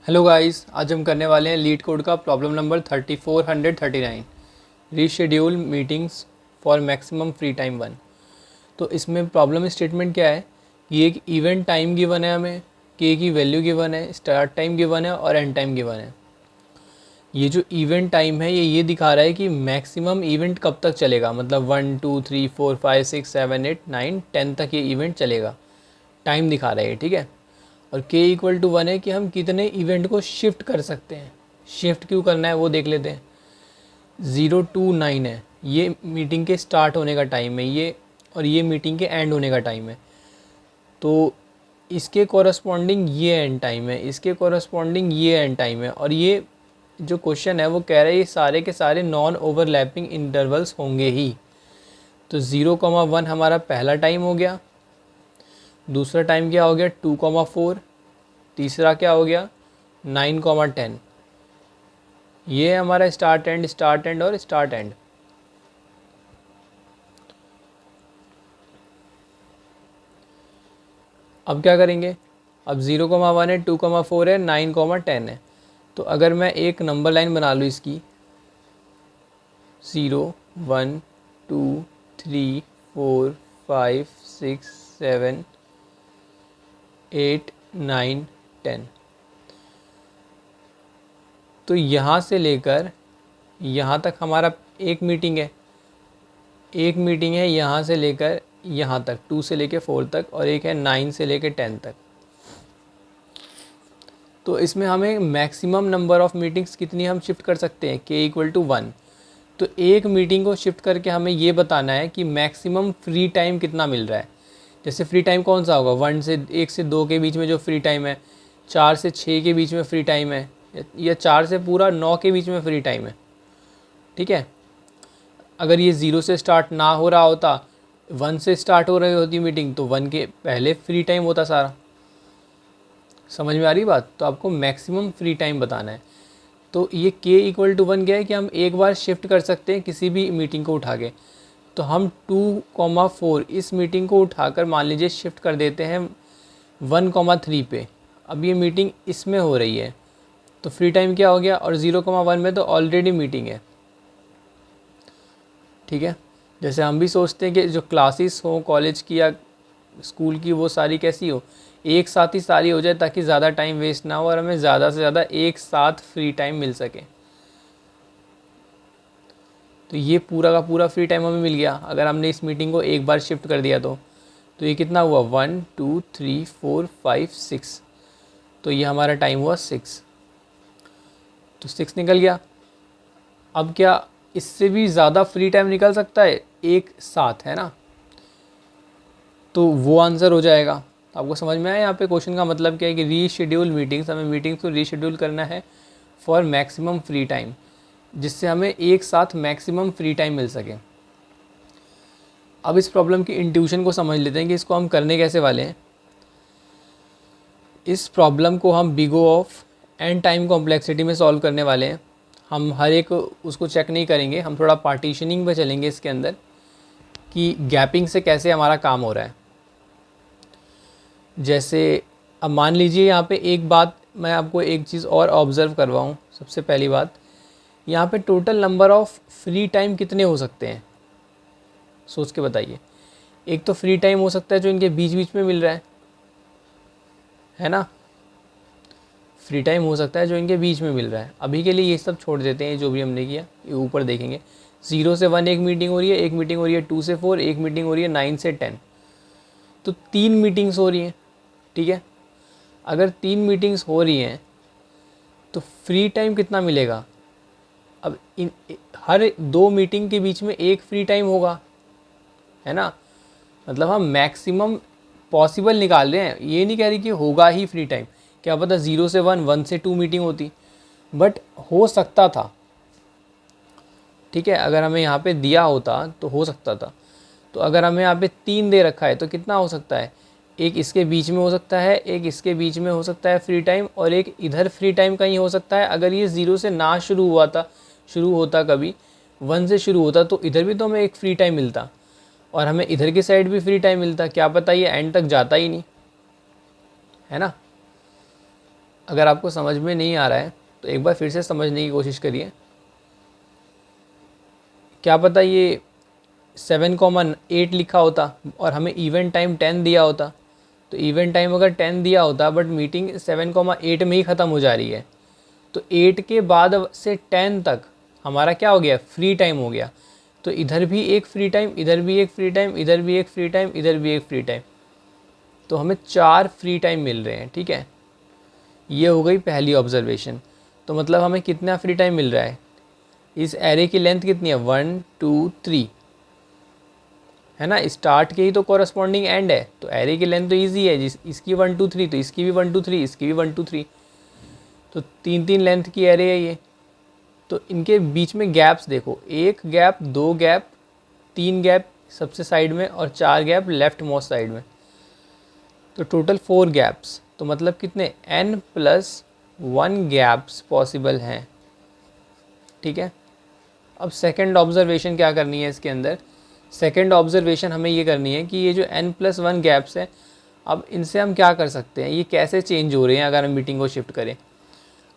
Hello guys, आज हम करने वाले हैं लीड कोड का problem number 3439 reschedule meetings for maximum free time 1। तो इसमें प्रॉब्लम स्टेटमेंट क्या है कि एक इवेंट टाइम गिवन है, हमें के की वैल्यू गिवन है, स्टार्ट टाइम गिवन है और एंड टाइम गिवन है। ये जो इवेंट टाइम है ये दिखा रहा है कि मैक्सिमम इवेंट कब तक चलेगा, मतलब 1 2 3 4 5 6 7 8 9 10 तक ये इवेंट चलेगा, टाइम दिखा रहा है ये, ठीक है। और k इक्वल टू 1 है कि हम कितने इवेंट को शिफ्ट कर सकते हैं। शिफ्ट क्यों करना है वो देख लेते हैं। 0 to 9 है, ये मीटिंग के स्टार्ट होने का टाइम है ये, और ये मीटिंग के एंड होने का टाइम है। तो इसके कॉरस्पॉन्डिंग ये एंड टाइम है, इसके कॉरस्पॉन्डिंग ये एंड टाइम है। और ये जो क्वेश्चन है वो कह रहा है ये सारे के सारे नॉन ओवरलैपिंग इंटरवल्स होंगे ही। तो 0, 1 हमारा पहला टाइम हो गया, दूसरा टाइम क्या हो गया 2, 4, तीसरा क्या हो गया 9, 10। ये हमारा स्टार्ट एंड और स्टार्ट एंड। अब क्या करेंगे, अब 0, 1 है, 2, 4 है, 9, 10 है। तो अगर मैं एक नंबर लाइन बना लूँ इसकी 0 1 2 3 4 5 6 7 8 9 10, तो यहाँ से लेकर यहाँ तक हमारा एक मीटिंग है, यहाँ से लेकर यहाँ तक 2 से लेकर 4 तक, और एक है 9 से लेकर 10 तक। तो इसमें हमें मैक्सिमम नंबर ऑफ़ मीटिंग्स कितनी हम शिफ्ट कर सकते हैं, k इक्वल टू 1। तो एक मीटिंग को शिफ्ट करके हमें ये बताना है कि मैक्सिमम फ्री टाइम कितना मिल रहा है। जैसे फ्री टाइम कौन सा होगा, 1 से 2 के बीच में जो फ्री टाइम है, 4 से 6 के बीच में फ्री टाइम है, या 4 से पूरा 9 के बीच में फ्री टाइम है, ठीक है। अगर ये 0 से स्टार्ट ना हो रहा होता, 1 से स्टार्ट हो रही होती मीटिंग, तो 1 के पहले फ्री टाइम होता सारा। समझ में आ रही बात। तो आपको मैक्सिमम फ्री टाइम बताना है। तो ये k इक्वल टू 1 क्या है कि हम एक बार शिफ्ट कर सकते हैं किसी भी मीटिंग को उठा के। तो हम 2, 4 इस मीटिंग को उठाकर मान लीजिए शिफ्ट कर देते हैं 1, 3 पे। अब ये मीटिंग इसमें हो रही है, तो फ्री टाइम क्या हो गया, और 0, 1 में तो ऑलरेडी मीटिंग है, ठीक है। जैसे हम भी सोचते हैं कि जो क्लासेस हो कॉलेज की या स्कूल की, वो सारी कैसी हो, एक साथ ही सारी हो जाए, ताकि ज़्यादा टाइम वेस्ट ना हो और हमें ज़्यादा से ज़्यादा एक साथ फ्री टाइम मिल सके। तो ये पूरा का पूरा फ्री टाइम हमें मिल गया अगर हमने इस मीटिंग को एक बार शिफ्ट कर दिया। तो ये कितना हुआ 1 2 3 4 5 6, तो ये हमारा टाइम हुआ 6। तो 6 निकल गया। अब क्या इससे भी ज़्यादा फ्री टाइम निकल सकता है एक साथ, है ना। तो वो आंसर हो जाएगा। आपको समझ में आया यहाँ पे क्वेश्चन का मतलब क्या है कि रीशेड्यूल मीटिंग्स, हमें मीटिंग्स को रीशेड्यूल करना है फॉर मैक्सिमम फ्री टाइम, जिससे हमें एक साथ मैक्सिमम फ्री टाइम मिल सके। अब इस प्रॉब्लम की इंट्यूशन को समझ लेते हैं कि इसको हम करने कैसे वाले हैं। इस प्रॉब्लम को हम big O of n time complexity में सॉल्व करने वाले हैं। हम हर एक उसको चेक नहीं करेंगे, हम थोड़ा पार्टीशनिंग पे चलेंगे इसके अंदर कि गैपिंग से कैसे हमारा काम हो रहा है। जैसे अब मान लीजिए यहाँ पे एक बात मैं आपको एक चीज़ और ऑब्ज़र्व करवाऊँ। सबसे पहली बात, यहाँ पे total number of free time कितने हो सकते हैं, सोच के बताइए। एक तो फ्री टाइम हो सकता है जो इनके बीच बीच में मिल रहा है ना। फ्री टाइम हो सकता है जो इनके बीच में मिल रहा है। अभी के लिए ये सब छोड़ देते हैं, जो भी हमने किया ये ऊपर देखेंगे। 0 से 1 एक मीटिंग हो रही है, एक मीटिंग हो रही है 2 से 4, एक मीटिंग हो रही है 9 से 10। तो 3 मीटिंग्स हो रही हैं, ठीक है। अगर 3 मीटिंग्स हो रही हैं तो फ्री टाइम कितना मिलेगा। अब इन हर 2 मीटिंग के बीच में एक फ्री टाइम होगा, है ना। मतलब हम मैक्सिमम पॉसिबल निकाल रहे हैं, ये नहीं कह रही कि होगा ही फ्री टाइम। क्या पता 0 से 1, 1 से 2 मीटिंग होती, बट हो सकता था, ठीक है। अगर हमें यहाँ पे दिया होता तो हो सकता था। तो अगर हमें यहाँ पे 3 दे रखा है तो कितना हो सकता है, एक इसके बीच में हो सकता है, एक इसके बीच में हो सकता है फ्री टाइम, और एक इधर फ्री टाइम कहीं हो सकता है। अगर ये 0 से ना शुरू होता कभी 1 से शुरू होता, तो इधर भी तो हमें एक फ्री टाइम मिलता, और हमें इधर की साइड भी फ्री टाइम मिलता। क्या पता ये एंड तक जाता ही नहीं, है ना। अगर आपको समझ में नहीं आ रहा है तो एक बार फिर से समझने की कोशिश करिए। क्या पता ये 7,8 लिखा होता और हमें इवेंट टाइम 10 दिया होता। तो इवेंट टाइम अगर 10 दिया होता बट मीटिंग 7,8 में ही ख़त्म हो जा रही है, तो 8 के बाद से 10 तक हमारा क्या हो गया, फ्री टाइम हो गया। तो इधर भी एक फ्री टाइम, इधर भी एक फ्री टाइम, इधर भी एक फ्री टाइम, इधर भी एक फ्री टाइम, तो हमें 4 फ्री टाइम मिल रहे हैं। ठीक है, ये हो गई पहली ऑब्जर्वेशन। तो मतलब हमें कितना फ्री टाइम मिल रहा है, इस एरे की लेंथ कितनी है, 1 2 3 है ना, स्टार्ट के ही तो कॉरस्पॉन्डिंग एंड है, तो एरे की लेंथ तो ईजी है, जिस इसकी 1 2 3 तो इसकी भी 1 2 3, इसकी भी 1 2 3, तो 3 लेंथ की एरे है ये। तो इनके बीच में गैप्स देखो, 1 गैप, 2 गैप, 3 गैप सबसे साइड में और 4 गैप लेफ्ट मोस्ट साइड में, तो टोटल 4 गैप्स। तो मतलब कितने, n+1 गैप्स पॉसिबल हैं। ठीक है, अब सेकंड ऑब्जर्वेशन क्या करनी है इसके अंदर, सेकंड ऑब्जर्वेशन हमें ये करनी है कि ये जो n+1 गैप्स हैं, अब इनसे हम क्या कर सकते हैं, ये कैसे चेंज हो रहे हैं अगर हम मीटिंग को शिफ्ट करें।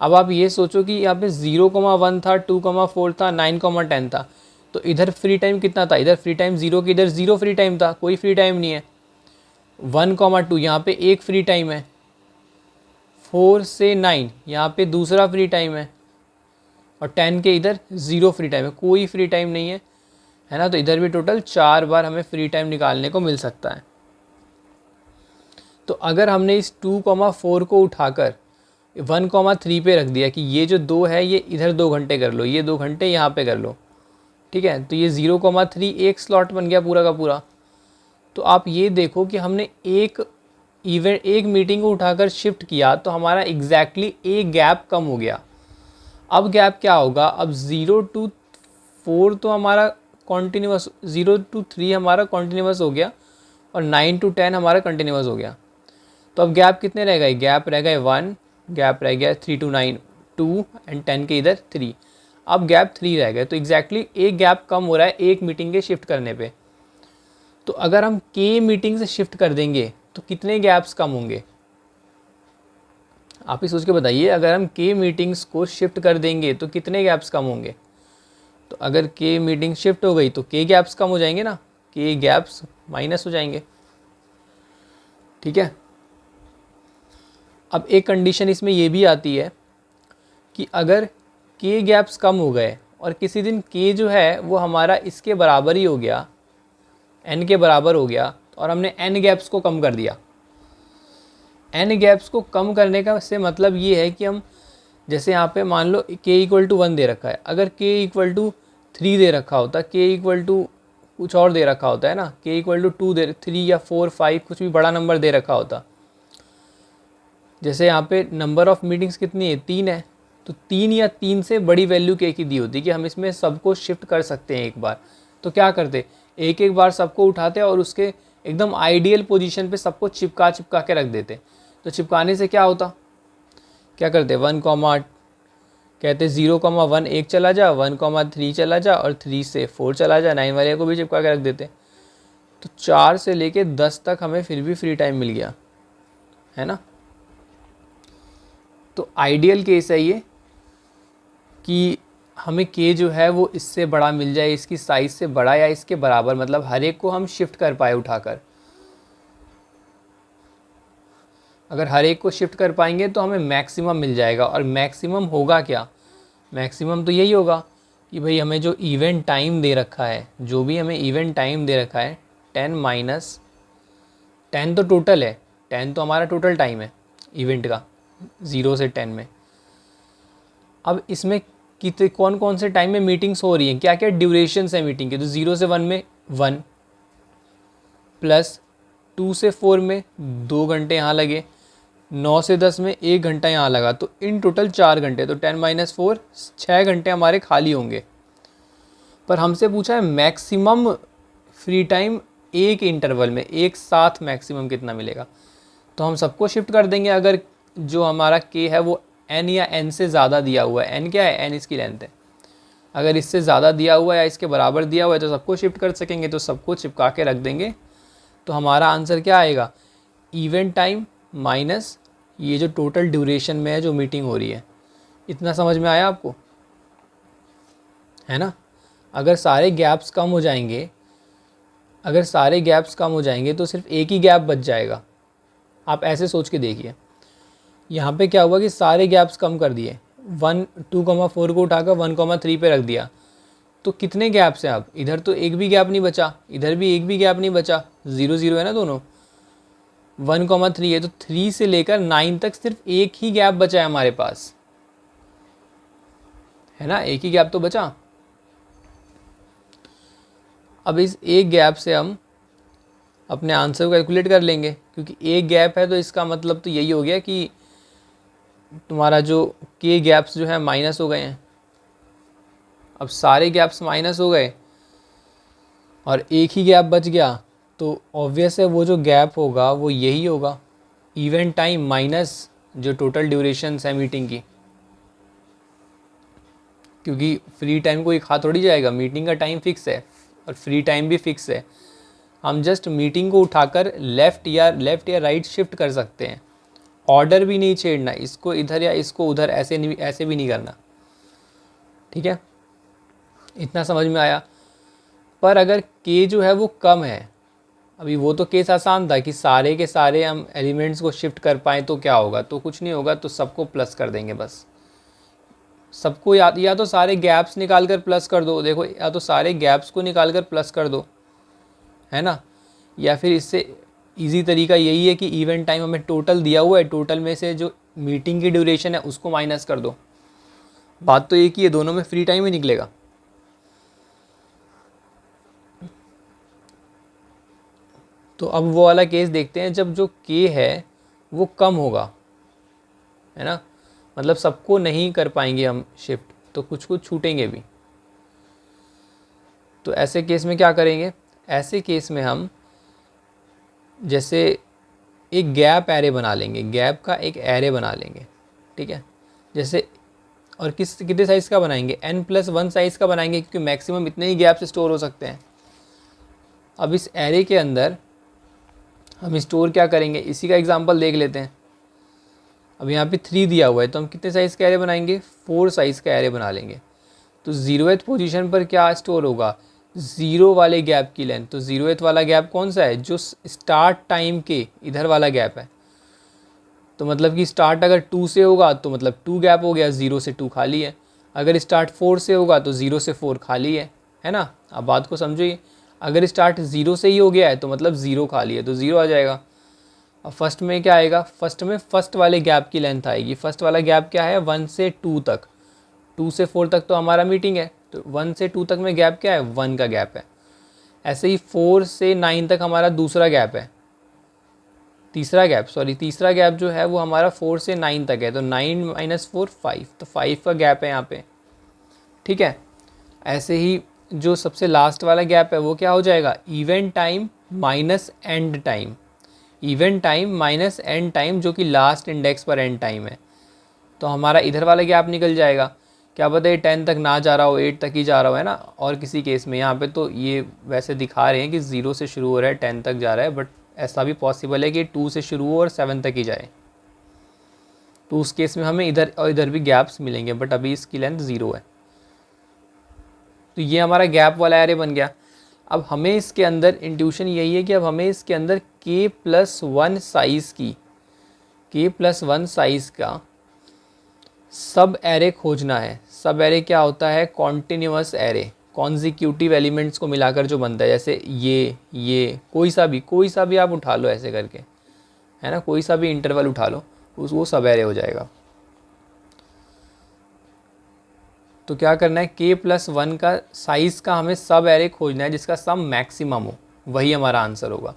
अब आप ये सोचो कि यहाँ पे 0,1 था, 2,4 था, 9,10 था, तो इधर फ्री टाइम कितना था, इधर फ्री टाइम 0 की इधर 0 फ्री टाइम था, कोई फ्री टाइम नहीं है। 1,2 यहाँ पे एक फ्री टाइम है, 4 से 9 यहाँ पे दूसरा फ्री टाइम है, और 10 के इधर 0 फ्री टाइम है, कोई फ्री टाइम नहीं है ना। तो इधर भी टोटल 4 बार हमें फ्री टाइम निकालने को मिल सकता है। तो अगर हमने इस 2,4 को उठाकर 1,3 पे रख दिया कि ये जो 2 है ये इधर 2 घंटे कर लो, ये 2 घंटे यहाँ पे कर लो, ठीक है, तो ये 0,3 एक स्लॉट बन गया पूरा का पूरा। तो आप ये देखो कि हमने एक मीटिंग को उठाकर शिफ्ट किया तो हमारा एग्जैक्टली एक गैप कम हो गया। अब गैप क्या होगा, अब 0 to 4 तो हमारा कॉन्टीन्यूस, 0 to 3 हमारा कॉन्टीन्यूस हो गया और 9 to 10 हमारा कंटिन्यूस हो गया। तो अब गैप कितने रह गए, गैप रह गए 1, गैप रह गया 3 to 9 2 एंड 10 के इधर 3, अब गैप 3 रह गए। तो एग्जैक्टली एक गैप कम हो रहा है एक मीटिंग के शिफ्ट करने पे। तो अगर हम के मीटिंग से शिफ्ट कर देंगे तो कितने गैप्स कम होंगे, आप ही सोच के बताइए। अगर हम के मीटिंग्स को शिफ्ट कर देंगे तो कितने गैप्स कम होंगे। तो अगर के मीटिंग शिफ्ट हो गई तो के गैप्स कम हो जाएंगे ना, के गैप्स माइनस हो जाएंगे। ठीक है, अब एक कंडीशन इसमें ये भी आती है कि अगर के गैप्स कम हो गए और किसी दिन के जो है वो हमारा इसके बराबर ही हो गया, एन के बराबर हो गया, और हमने एन गैप्स को कम कर दिया। एन गैप्स को कम करने का से मतलब ये है कि हम जैसे यहाँ पे मान लो k = 1 दे रखा है, अगर k = 3 दे रखा होता, k = कुछ और दे रखा होता है ना, k = 2 3 या 4 5 कुछ भी बड़ा नंबर दे रखा होता, जैसे यहाँ पे नंबर ऑफ़ मीटिंग्स कितनी है, 3 है, तो 3 या 3 से बड़ी वैल्यू k की दी होती कि हम इसमें सबको शिफ्ट कर सकते हैं एक बार। तो क्या करते, एक एक बार सबको उठाते और उसके एकदम आइडियल पोजीशन पे सबको चिपका के रख देते। तो चिपकाने से क्या होता, क्या करते, 1, कहते 0,1 एक चला जा, 1,3 चला जा, और 3 से 4 चला जा, 9 वाले को भी चिपका के रख देते। तो 4 से लेके 10 तक हमें फिर भी फ्री टाइम मिल गया, है ना। तो आइडियल केस है ये कि हमें के जो है वो इससे बड़ा मिल जाए, इसकी साइज़ से बड़ा या इसके बराबर, मतलब हर एक को हम शिफ्ट कर पाए उठाकर। अगर हर एक को शिफ्ट कर पाएंगे तो हमें मैक्सिमम मिल जाएगा। और मैक्सिमम होगा क्या, मैक्सिमम तो यही होगा कि भाई हमें जो इवेंट टाइम दे रखा है, जो भी हमें इवेंट टाइम दे रखा है 10 तो टोटल है, 10 तो हमारा टोटल टाइम है इवेंट का 0 से 10 में। अब इसमें कितने कौन कौन से टाइम में मीटिंग्स हो रही हैं, क्या क्या ड्यूरेशंस है मीटिंग के, तो 0 से 1 में 1, प्लस 2 से 4 में 2 घंटे यहाँ लगे, 9 से 10 में 1 घंटा यहाँ लगा, तो इन टोटल 4 घंटे, तो 10 - 4 6 घंटे हमारे खाली होंगे। पर हमसे पूछा है मैक्सिमम फ्री टाइम एक इंटरवल में, एक साथ मैक्सिमम कितना मिलेगा। तो हम सबको शिफ्ट कर देंगे अगर जो हमारा के है वो n या n से ज़्यादा दिया हुआ है। n क्या है, n इसकी लेंथ है, अगर इससे ज़्यादा दिया हुआ है या इसके बराबर दिया हुआ है तो सबको शिफ्ट कर सकेंगे, तो सबको चिपका के रख देंगे। तो हमारा आंसर क्या आएगा, इवेंट टाइम माइनस ये जो टोटल ड्यूरेशन में है जो मीटिंग हो रही है, इतना समझ में आया आपको, है ना। अगर सारे गैप्स कम हो जाएंगे, अगर सारे गैप्स कम हो जाएंगे तो सिर्फ एक ही गैप बच जाएगा। आप ऐसे सोच के देखिए, यहाँ पे क्या हुआ कि सारे गैप्स कम कर दिए, 2,4 को उठाकर 1,3 पे रख दिया, तो कितने गैप्स हैं अब, इधर तो एक भी गैप नहीं बचा, इधर भी एक भी गैप नहीं बचा, 0 0 है ना दोनों। 1,3 है तो 3 से लेकर 9 तक सिर्फ एक ही गैप बचा है हमारे पास, है ना, एक ही गैप तो बचा। अब इस एक गैप से हम अपने आंसर को कैलकुलेट कर लेंगे, क्योंकि एक गैप है तो इसका मतलब तो यही हो गया कि तुम्हारा जो के गैप्स जो है माइनस हो गए हैं। अब सारे गैप्स माइनस हो गए और एक ही गैप बच गया, तो ऑब्वियस है वो जो गैप होगा वो यही होगा, इवेंट टाइम माइनस जो टोटल ड्यूरेशन है मीटिंग की, क्योंकि फ्री टाइम कोई खा थोड़ी जाएगा, मीटिंग का टाइम फिक्स है और फ्री टाइम भी फिक्स है। हम जस्ट मीटिंग को उठाकर लेफ़्ट या राइट शिफ्ट कर सकते हैं, ऑर्डर भी नहीं छेड़ना, इसको इधर या इसको उधर ऐसे नहीं, ऐसे भी नहीं करना, ठीक है, इतना समझ में आया। पर अगर के जो है वो कम है, अभी वो तो केस आसान था कि सारे के सारे हम एलिमेंट्स को शिफ्ट कर पाएँ तो क्या होगा, तो कुछ नहीं होगा, तो सबको प्लस कर देंगे बस। सबको या तो सारे गैप्स निकाल कर प्लस कर दो, देखो, या तो सारे गैप्स को निकाल कर प्लस कर दो, है ना, या फिर इससे इजी तरीका यही है कि इवेंट टाइम हमें टोटल दिया हुआ है, टोटल में से जो मीटिंग की ड्यूरेशन है उसको माइनस कर दो। बात तो एक ही है, दोनों में फ्री टाइम ही निकलेगा। तो अब वो वाला केस देखते हैं जब जो के है वो कम होगा, है ना, मतलब सबको नहीं कर पाएंगे हम शिफ्ट, तो कुछ कुछ छूटेंगे भी। तो ऐसे केस में क्या करेंगे, ऐसे केस में हम जैसे एक गैप एरे बना लेंगे, गैप का एक एरे बना लेंगे, ठीक है, जैसे, और कितने साइज़ का बनाएंगे, n+1 साइज़ का बनाएंगे, क्योंकि मैक्सिमम इतने ही गैप स्टोर हो सकते हैं। अब इस एरे के अंदर हम स्टोर क्या करेंगे, इसी का एग्जांपल देख लेते हैं। अब यहाँ पे 3 दिया हुआ है तो हम कितने साइज़ का एरे बनाएंगे, 4 साइज़ का एरे बना लेंगे। तो 0th पोजीशन पर क्या स्टोर होगा, 0 वाले गैप की लेंथ। तो 0th वाला गैप कौन सा है, जो स्टार्ट टाइम के इधर वाला गैप है, तो मतलब कि स्टार्ट अगर 2 से होगा तो मतलब 2 गैप हो गया, 0 से 2 खाली है। अगर स्टार्ट 4 से होगा तो 0 से 4 खाली है ना। अब बात को समझिए, अगर स्टार्ट 0 से ही हो गया है तो मतलब 0 खाली है, तो 0 आ जाएगा। अब फर्स्ट में क्या आएगा, फर्स्ट में फर्स्ट वाले गैप की लेंथ आएगी। फर्स्ट वाला गैप क्या है, 1 से 2 तक, 2 से 4 तक तो हमारा मीटिंग है, तो 1 से 2 तक में गैप क्या है, 1 का गैप है। ऐसे ही 4 से 9 तक हमारा दूसरा गैप है, तीसरा गैप जो है वो हमारा 4 से 9 तक है, तो 9 - 4 5, तो 5 का गैप है यहाँ पे, ठीक है। ऐसे ही जो सबसे लास्ट वाला गैप है वो क्या हो जाएगा, event time minus and time, event time minus and time, जो कि लास्ट इंडेक्स पर एंड टाइम है। तो हमारा इधर वाला गैप निकल जाएगा, क्या पता ये 10 तक ना जा रहा हो, 8 तक ही जा रहा हो, है ना। और किसी केस में यहाँ पे तो ये वैसे दिखा रहे हैं कि 0 से शुरू हो रहा है 10 तक जा रहा है, बट ऐसा भी पॉसिबल है कि 2 से शुरू हो और 7 तक ही जाए, तो उस केस में हमें इधर और इधर भी गैप्स मिलेंगे, बट अभी इसकी लेंथ 0 है। तो ये हमारा गैप वाला एरे बन गया। अब हमें इसके अंदर इंट्यूशन यही है कि अब हमें इसके अंदर k+1 साइज़ की, k+1 साइज़ का सब एरे खोजना है। सब एरे क्या होता है, कॉन्टिन्यूअस एरे, कॉन्जिक्यूटिव एलिमेंट्स को मिलाकर जो बनता है, जैसे ये कोई सा भी आप उठा लो ऐसे करके, है ना, कोई सा भी इंटरवल उठा लो, वो सब एरे हो जाएगा। तो क्या करना है, k+1 का साइज़ का हमें सब एरे खोजना है जिसका सम मैक्सिमम हो, वही हमारा आंसर होगा।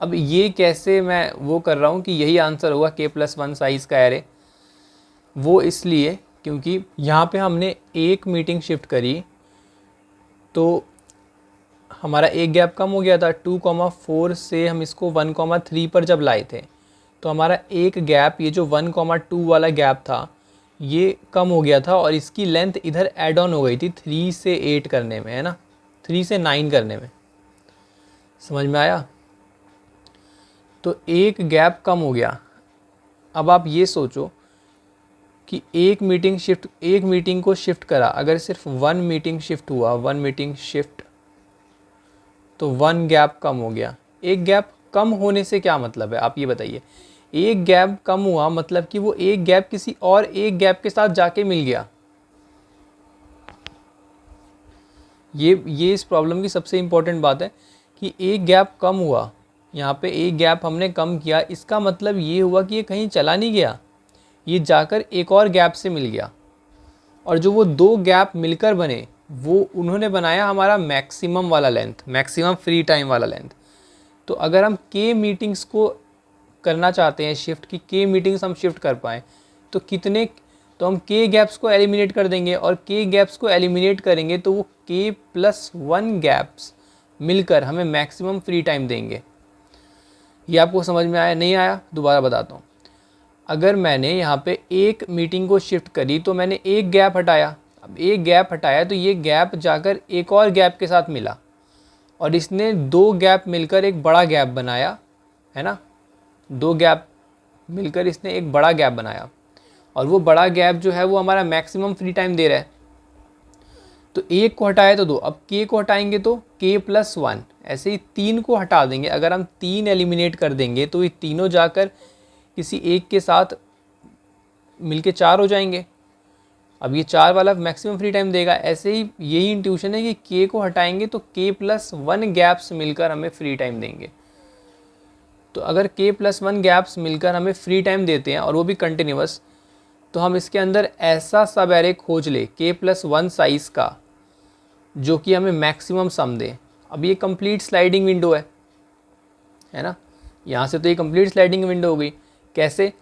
अब ये कैसे मैं वो कर रहा हूँ कि यही आंसर होगा k+1 साइज़ का एरे, वो इसलिए क्योंकि यहाँ पे हमने एक मीटिंग शिफ्ट करी तो हमारा एक गैप कम हो गया था, 2,4 से हम इसको 1,3 पर जब लाए थे तो हमारा एक गैप, ये जो 1,2 वाला गैप था, ये कम हो गया था और इसकी लेंथ इधर ऐड ऑन हो गई थी 3 से 8 करने में, है ना, 3 से 9 करने में। समझ में आया। तो एक गैप कम हो गया, अब आप ये सोचो कि एक मीटिंग को शिफ्ट करा, अगर सिर्फ 1 मीटिंग शिफ्ट हुआ, 1 मीटिंग शिफ्ट, तो 1 गैप कम हो गया। एक गैप कम होने से क्या मतलब है, आप ये बताइए। एक गैप कम हुआ मतलब कि वो एक गैप किसी और एक गैप के साथ जाके मिल गया। ये इस प्रॉब्लम की सबसे इम्पोर्टेंट बात है कि एक गैप कम हुआ, यहाँ पे एक गैप हमने कम किया, इसका मतलब ये हुआ कि ये कहीं चला नहीं गया, ये जाकर एक और गैप से मिल गया। और जो वो 2 गैप मिलकर बने, वो उन्होंने बनाया हमारा मैक्सिमम वाला लेंथ, मैक्सिमम फ्री टाइम वाला लेंथ। तो अगर हम के मीटिंग्स को करना चाहते हैं शिफ्ट, की के मीटिंग्स हम शिफ्ट कर पाएँ, तो कितने, तो हम के गैप्स को एलिमिनेट कर देंगे, और के गैप्स को एलिमिनेट करेंगे तो वो k+1 गैप्स मिलकर हमें मैक्सिमम फ्री टाइम देंगे। ये आपको समझ में आया, नहीं आया? दोबारा बताता हूँ। अगर मैंने यहाँ पे एक मीटिंग को शिफ्ट करी तो मैंने एक गैप हटाया, अब एक गैप हटाया तो ये गैप जाकर एक और गैप के साथ मिला, और इसने 2 गैप मिलकर एक बड़ा गैप बनाया, है ना। 2 गैप मिलकर इसने एक बड़ा गैप बनाया, और वो बड़ा गैप जो है वो हमारा मैक्सिमम फ्री टाइम दे रहा है। तो एक को हटाया तो 2, अब के को हटाएंगे तो k+1, ऐसे ही 3 को हटा देंगे। अगर हम 3 एलिमिनेट कर देंगे तो ये तीनों जाकर किसी एक के साथ मिलके 4 हो जाएंगे। अब ये 4 वाला मैक्सिमम फ्री टाइम देगा। ऐसे ही यही इंट्यूशन है कि के को हटाएंगे तो k+1 गैप्स मिलकर हमें फ्री टाइम देंगे। तो अगर k+1 गैप्स मिलकर हमें फ्री टाइम देते हैं और वो भी कंटिन्यूस, तो हम इसके अंदर ऐसा सब एरे खोज ले k+1 साइज़ का जो कि हमें मैक्सिमम सम दे। अब ये कंप्लीट स्लाइडिंग विंडो है ना। यहाँ से तो ये कंप्लीट स्लाइडिंग विंडो हो गई। कैसे?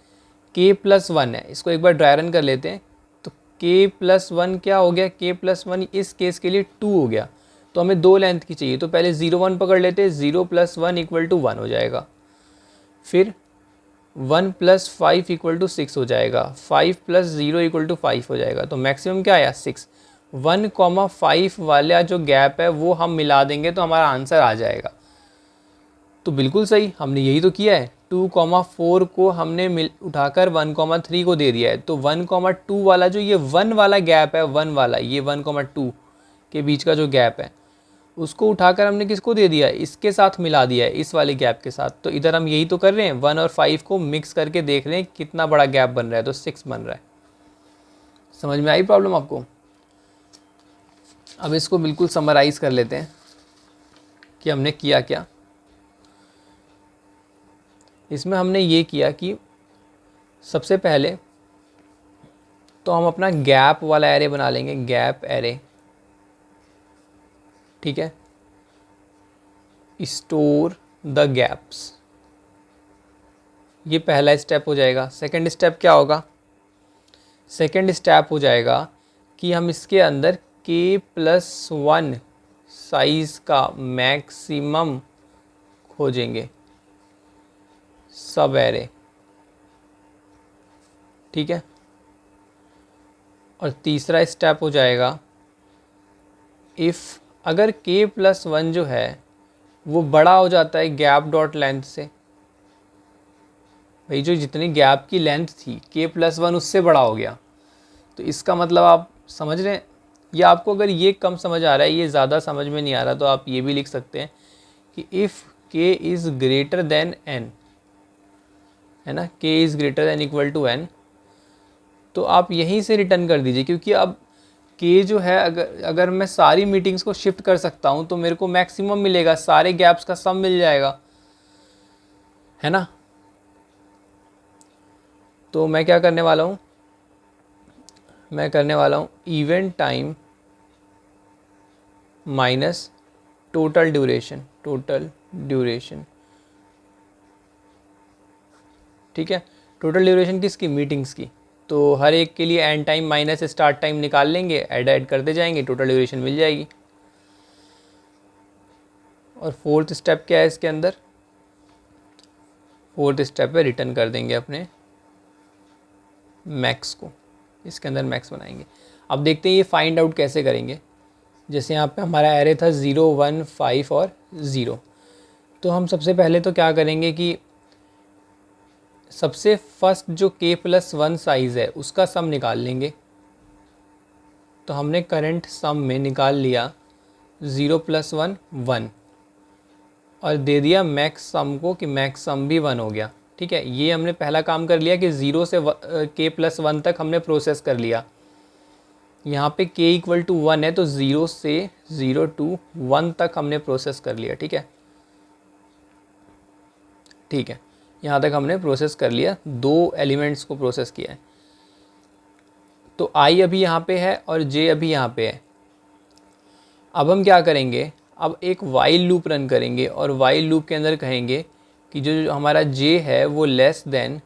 k+1 है, इसको एक बार ड्राई रन कर लेते हैं। तो k+1 क्या हो गया, k+1 इस केस के लिए 2 हो गया। तो हमें 2 लेंथ की चाहिए, तो पहले 0 1 पकड़ लेते हैं, 0 + 1 = 1 हो जाएगा। फिर 1 + 5 = 6 हो जाएगा, 5 + 0 = 5 हो जाएगा। तो मैक्सिमम क्या आया, 6। 1,5 वाला जो गैप है वो हम मिला देंगे तो हमारा आंसर आ जाएगा। तो बिल्कुल सही, हमने यही तो किया है। 2,4 को हमने उठाकर 1,3 को दे दिया है। तो 1,2 वाला जो ये 1 वाला गैप है, 1 वाला, ये 1,2 के बीच का जो गैप है, उसको उठाकर हमने किसको दे दिया है, इसके साथ मिला दिया है, इस वाले गैप के साथ। तो इधर हम यही तो कर रहे हैं, 1 और 5 को मिक्स करके देख रहे हैं कितना बड़ा गैप बन रहा है, तो 6 बन रहा है। समझ में आई प्रॉब्लम आपको? अब इसको बिल्कुल समराइज़ कर लेते हैं कि हमने किया क्या। इसमें हमने ये किया कि सबसे पहले तो हम अपना गैप वाला एरे बना लेंगे, गैप एरे, ठीक है। स्टोर द गैप्स, ये पहला स्टेप हो जाएगा। सेकंड स्टेप क्या होगा? सेकंड स्टेप हो जाएगा कि हम इसके अंदर k+1 साइज़ का मैक्सिमम खोजेंगे, सब एरे, ठीक है। और तीसरा स्टेप हो जाएगा, इफ़ अगर k+1 जो है वो बड़ा हो जाता है गैप डॉट लेंथ से, भाई जो जितनी गैप की लेंथ थी k+1 उससे बड़ा हो गया, तो इसका मतलब आप समझ रहे हैं। या आपको अगर ये कम समझ आ रहा है, ये ज़्यादा समझ में नहीं आ रहा, तो आप ये भी लिख सकते हैं कि if k is greater than n, है ना, k is greater than equal to n, तो आप यहीं से रिटर्न कर दीजिए। क्योंकि अब k जो है, अगर मैं सारी मीटिंग्स को शिफ्ट कर सकता हूँ तो मेरे को मैक्सिमम मिलेगा, सारे गैप्स का सम मिल जाएगा, है ना। तो मैं क्या करने वाला हूँ, मैं करने वाला हूँ event time minus total duration, total duration, ठीक है। टोटल ड्यूरेशन किसकी, मीटिंग्स की। तो हर एक के लिए and time minus start time निकाल लेंगे, ऐड करते जाएंगे, टोटल ड्यूरेशन मिल जाएगी। और फोर्थ स्टेप क्या है इसके अंदर, फोर्थ स्टेप पे रिटर्न कर देंगे अपने मैक्स को, इसके अंदर मैक्स बनाएंगे। अब देखते हैं ये फाइंड आउट कैसे करेंगे। जैसे यहाँ पे हमारा एरे था 0 1 5 और 0, तो हम सबसे पहले तो क्या करेंगे कि सबसे फर्स्ट जो k+1 साइज़ है उसका सम निकाल लेंगे। तो हमने करंट सम में निकाल लिया 0 + 1 1 और दे दिया मैक्स सम को कि मैक्स सम भी 1 हो गया। ठीक है, ये हमने पहला काम कर लिया कि 0 से k+1 तक हमने प्रोसेस कर लिया। यहाँ पे k = 1 है तो 0 से 0 to 1 तक हमने प्रोसेस कर लिया। ठीक है, ठीक है, यहाँ तक हमने प्रोसेस कर लिया, 2 एलिमेंट्स को प्रोसेस किया है। तो i अभी यहाँ पे है और j अभी यहाँ पे है। अब हम क्या करेंगे, अब एक वाइल लूप रन करेंगे और वाइल लूप के अंदर कहेंगे कि जो हमारा j है वो less than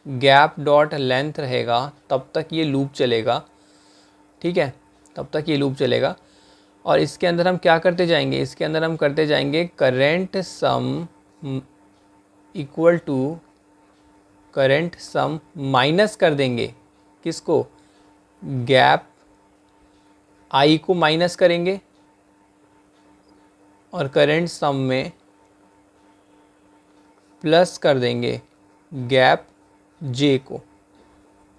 gap dot length रहेगा, तब तक ये लूप चलेगा। ठीक है, तब तक ये लूप चलेगा। और इसके अंदर हम क्या करते जाएंगे, इसके अंदर हम करते जाएंगे current sum equal to current sum minus कर देंगे किसको, गैप आई को माइनस करेंगे और करेंट सम में प्लस कर देंगे गैप जे को।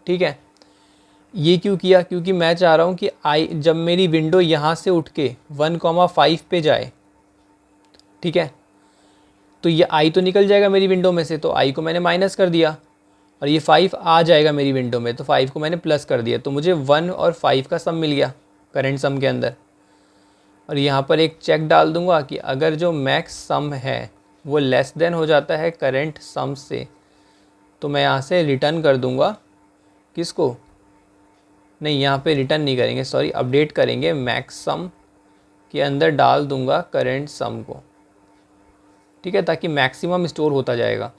ठीक है, ये क्यों किया, क्योंकि मैं चाह रहा हूँ कि आई जब मेरी विंडो यहाँ से उठ के 1,5 पे जाए, ठीक है, तो ये आई तो निकल जाएगा मेरी विंडो में से, तो आई को मैंने माइनस कर दिया और ये 5 आ जाएगा मेरी विंडो में, तो 5 को मैंने प्लस कर दिया, तो मुझे 1 और 5 का सम मिल गया करेंट सम के अंदर। और यहाँ पर एक चेक डाल दूंगा कि अगर जो मैक्स सम है वो लेस देन हो जाता है करेंट सम से, तो मैं यहाँ से रिटर्न कर दूंगा किसको, नहीं यहाँ पे रिटर्न नहीं करेंगे, सॉरी, अपडेट करेंगे, मैक्स सम के अंदर डाल दूंगा करेंट सम को। ठीक है, ताकि मैक्सिमम स्टोर होता जाएगा।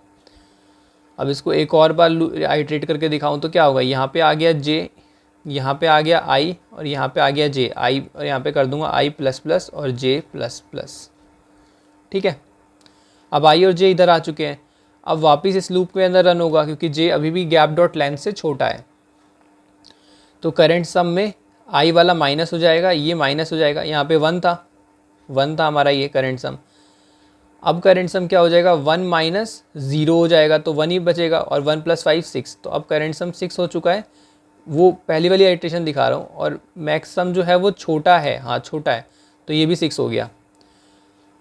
अब इसको एक और बार आइट्रेट करके दिखाऊं तो क्या होगा, यहाँ पे आ गया जे, यहाँ पे आ गया आई और यहाँ पे आ गया जे, आई और यहाँ पे कर दूंगा आई प्लस प्लस और जे प्लस प्लस। ठीक है, अब आई और जे इधर आ चुके हैं। अब वापस इस लूप के अंदर रन होगा क्योंकि जे अभी भी गैप डॉट लेंथ से छोटा है। तो करेंट सम में आई वाला माइनस हो जाएगा, ये माइनस हो जाएगा, यहाँ पे 1 था हमारा ये करेंट सम। अब करेंट सम क्या हो जाएगा, 1 - 0 हो जाएगा, तो 1 ही बचेगा और 1 + 5 6, तो अब करेंट सम 6 हो चुका है। वो पहली वाली आइट्रेशन दिखा रहा हूँ और मैक्स सम जो है वो छोटा है, हाँ छोटा है, तो ये भी 6 हो गया।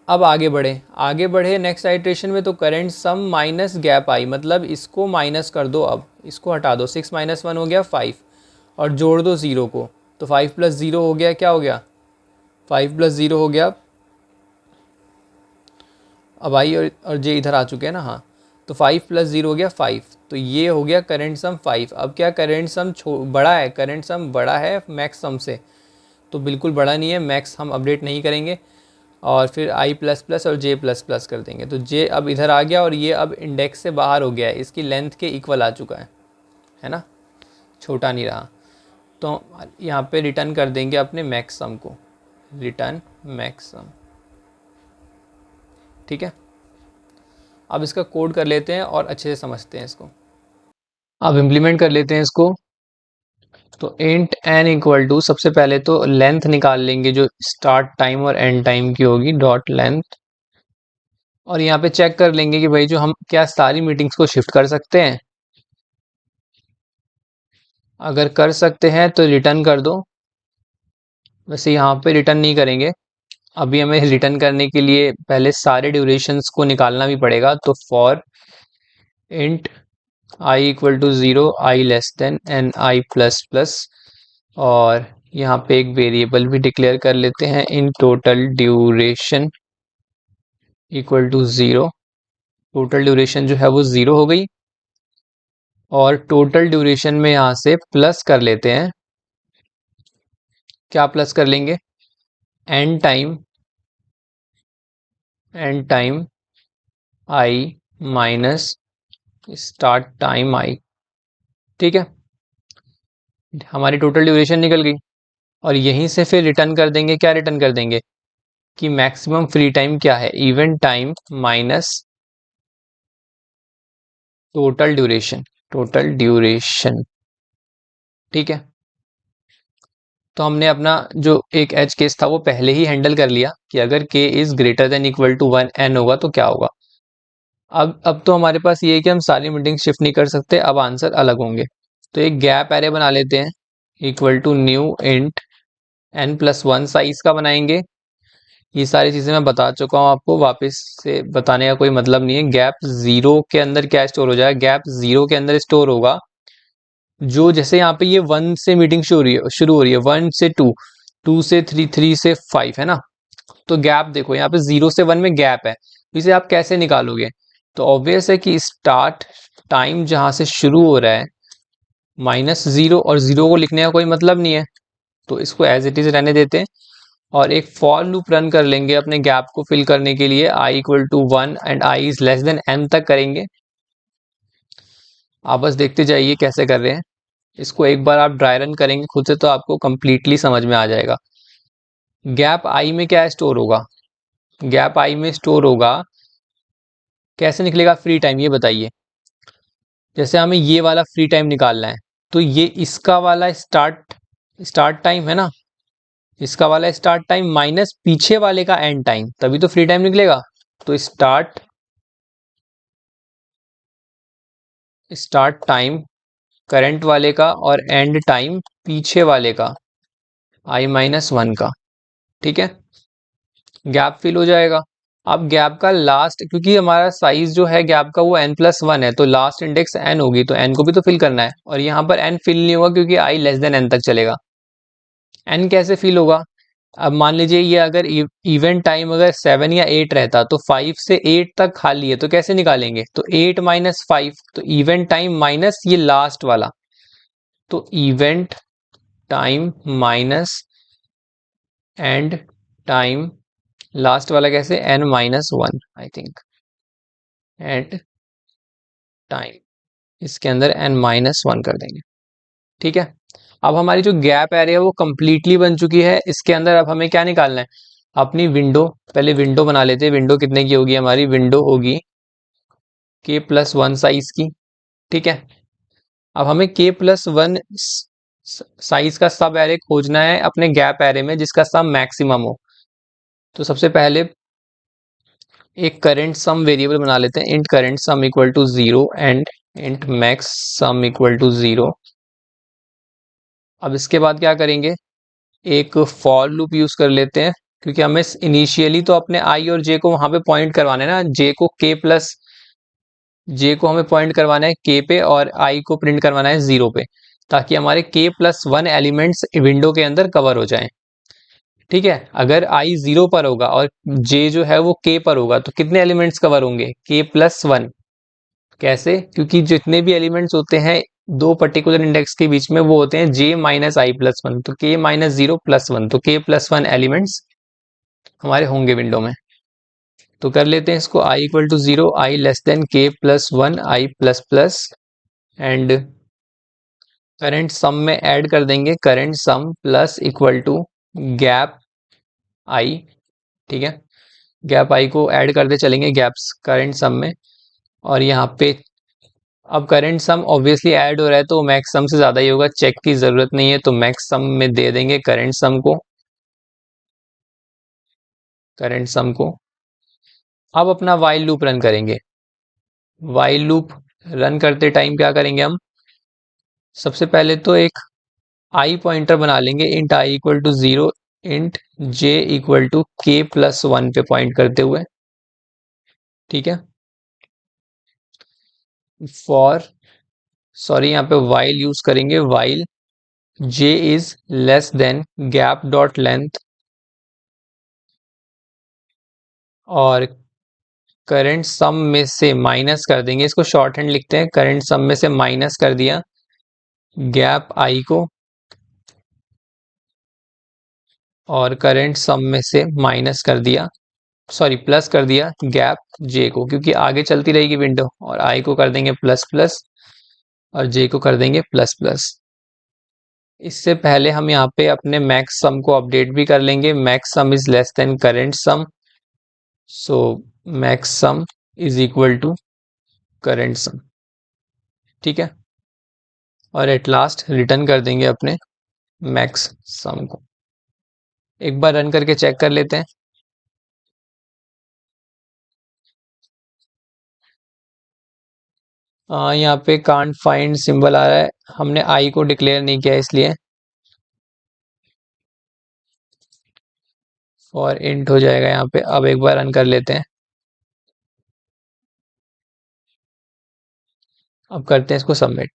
अब आगे बढ़े नेक्स्ट आइट्रेशन में, तो current sum minus gap i, मतलब इसको माइनस कर दो, अब इसको हटा दो, 6 - 1 हो गया 5 और जोड़ दो 0 को, तो 5 + 0 हो गया, क्या हो गया, 5 + 0 हो गया। अब आई और जे इधर आ चुके हैं ना, हाँ, तो 5 + 0 हो गया 5, तो ये हो गया करेंट सम 5। अब क्या करेंट सम बड़ा है, करेंट सम बड़ा है मैक्स सम से, तो बिल्कुल बड़ा नहीं है, मैक्स हम अपडेट नहीं करेंगे और फिर आई प्लस प्लस और जे प्लस प्लस कर देंगे। तो जे अब इधर आ गया और ये अब इंडेक्स से बाहर हो गया है, इसकी लेंथ के इक्वल आ चुका है ना, छोटा नहीं रहा। तो यहाँ पे रिटर्न कर देंगे अपने मैक्स सम को, रिटर्न मैक्स सम। ठीक है, अब इसका कोड कर लेते हैं और अच्छे से समझते हैं इसको। अब इम्प्लीमेंट कर लेते हैं इसको। तो इंट n इक्वल टू, सबसे पहले तो लेंथ निकाल लेंगे जो स्टार्ट टाइम और एंड टाइम की होगी, डॉट लेंथ। और यहाँ पे चेक कर लेंगे कि भाई जो हम क्या सारी मीटिंग्स को शिफ्ट कर सकते हैं, अगर कर सकते हैं तो रिटर्न कर दो। वैसे यहाँ पे रिटर्न नहीं करेंगे, अभी हमें रिटर्न करने के लिए पहले सारे ड्यूरेशंस को निकालना भी पड़ेगा। तो for int i equal to 0, i less than n i plus plus, और यहाँ पे एक वेरिएबल भी डिक्लेयर कर लेते हैं, int total duration equal to 0। Total duration जो है वो 0 हो गई और टोटल ड्यूरेशन में यहाँ से प्लस कर लेते हैं, क्या प्लस कर लेंगे, and time I minus start time I. ठीक है, हमारी टोटल ड्यूरेशन निकल गई और यहीं से फिर रिटर्न कर देंगे, क्या रिटर्न कर देंगे कि मैक्सिमम फ्री टाइम क्या है, event time minus total duration. ठीक है, तो हमने अपना जो एक एज केस था वो पहले ही हैंडल कर लिया कि अगर k is greater than equal to 1 n होगा तो क्या होगा। अब तो हमारे पास ये है कि हम सारी मीटिंग शिफ्ट नहीं कर सकते, अब आंसर अलग होंगे। तो एक गैप एरे बना लेते हैं, equal to new int n+1 size का बनाएंगे। ये सारी चीजें मैं बता चुका हूँ आपको, वापस से बताने का कोई मतलब नहीं है। गैप जीरो के अंदर क्या स्टोर हो जाएगा, गैप जीरो के अंदर स्टोर होगा जो, जैसे यहाँ पे ये 1 से मीटिंग शुरू हो रही है 1 से 2, 2 से 3, 3 से 5 है ना। तो गैप देखो यहाँ पे 0 से 1 में गैप है, इसे आप कैसे निकालोगे? तो ऑब्वियस है कि स्टार्ट टाइम जहां से शुरू हो रहा है -0, और 0 को लिखने का कोई मतलब नहीं है, तो इसको एज इट इज रहने देते हैं। और एक फॉर लूप रन कर लेंगे अपने गैप को फिल करने के लिए, i=1 and i is less then n तक करेंगे। आप बस देखते जाइए कैसे कर रहे हैं। इसको एक बार आप ड्राई रन करेंगे खुद से तो आपको कंप्लीटली समझ में आ जाएगा। गैप आई में क्या स्टोर होगा, गैप आई में स्टोर होगा, कैसे निकलेगा फ्री टाइम ये बताइए। जैसे हमें ये वाला फ्री टाइम निकालना है, तो ये इसका वाला स्टार्ट टाइम है ना, इसका वाला स्टार्ट टाइम माइनस पीछे वाले का एंड टाइम, तभी तो फ्री टाइम निकलेगा। तो स्टार्ट टाइम करंट वाले का और एंड टाइम पीछे वाले का i-1 का, ठीक है। गैप फिल हो जाएगा। अब गैप का लास्ट, क्योंकि हमारा साइज जो है गैप का वो n+1 है, तो लास्ट इंडेक्स n होगी, तो n को भी तो फिल करना है, और यहाँ पर n फिल नहीं होगा क्योंकि i लेस देन n तक चलेगा। n कैसे फिल होगा? अब मान लीजिए ये अगर इवेंट टाइम अगर 7 या 8 रहता, तो 5 से 8 तक खाली है, तो कैसे निकालेंगे? तो 8 - 5, तो इवेंट टाइम माइनस ये लास्ट वाला, तो event time minus and time, last वाला कैसे, n-1 I think, and time, इसके अंदर n-1 कर देंगे, ठीक है। अब हमारी जो गैप एरे है वो कंप्लीटली बन चुकी है। इसके अंदर अब हमें क्या निकालना है, अपनी विंडो, पहले विंडो बना लेते हैं। विंडो कितने की होगी हमारी, विंडो होगी k+1 साइज की, ठीक है। अब हमें k+1 साइज का सब एरे खोजना है अपने गैप एरे में जिसका सम मैक्सिमम हो। तो सबसे पहले एक करंट सम वेरिएबल बना लेते हैं, int current sum equal to 0 and int max sum equal to 0। अब इसके बाद क्या करेंगे, एक फॉर लूप यूज कर लेते हैं, क्योंकि हमें इनिशियली तो अपने आई और जे को वहां पे पॉइंट करवाना है ना, जे को हमें पॉइंट करवाना है के पे, और आई को प्रिंट करवाना है 0 पे, ताकि हमारे k+1 एलिमेंट्स विंडो के अंदर कवर हो जाएं, ठीक है। अगर आई 0 पर होगा और जे जो है वो k पर होगा, तो कितने एलिमेंट्स कवर होंगे, k+1। कैसे? क्योंकि जितने भी एलिमेंट्स होते हैं दो पर्टिकुलर इंडेक्स के बीच में, वो होते हैं j-i+1, तो k-0+1, तो k+1 एलिमेंट्स हमारे होंगे विंडो में। तो कर लेते हैं इसको, i=0, i less than k+1, i++ and current sum में ऐड कर देंगे, current sum plus equal to gap i, ठीक है। गैप आई को ऐड करते चलेंगे गैप्स करंट सम में, और यहाँ पे अब करंट सम ऑब्वियसली ऐड हो रहा है तो मैक्स सम से ज्यादा ही होगा, चेक की जरूरत नहीं है, तो मैक्स सम में दे देंगे करंट सम को, करंट सम को। अब अपना वाइल लूप रन करेंगे। वाइल लूप रन करते टाइम क्या करेंगे हम, सबसे पहले तो एक आई पॉइंटर बना लेंगे, इंट i=0, इंट j=k+1 पे पॉइंट करते हुए, ठीक है। फॉर सॉरी यहाँ पे वाइल यूज करेंगे, while j is less then gap dot length और करंट सम में से माइनस कर देंगे, इसको शॉर्ट हैंड लिखते हैं, करंट सम में से माइनस कर दिया गैप आई को, और करंट सम में से माइनस कर दिया, सॉरी प्लस कर दिया गैप जे को, क्योंकि आगे चलती रहेगी विंडो, और आई को कर देंगे प्लस प्लस और जे को कर देंगे प्लस प्लस। इससे पहले हम यहाँ पे अपने मैक्स सम को अपडेट भी कर लेंगे, max sum is less than current sum, so max sum is equal to current sum, ठीक है। और एट लास्ट रिटर्न कर देंगे अपने मैक्स सम को। एक बार रन करके चेक कर लेते हैं। यहाँ पे कांट फाइंड सिंबल आ रहा है, हमने आई को डिक्लेयर नहीं किया इसलिए और इंट हो जाएगा यहाँ पे। अब एक बार रन कर लेते हैं। अब करते हैं इसको सबमिट।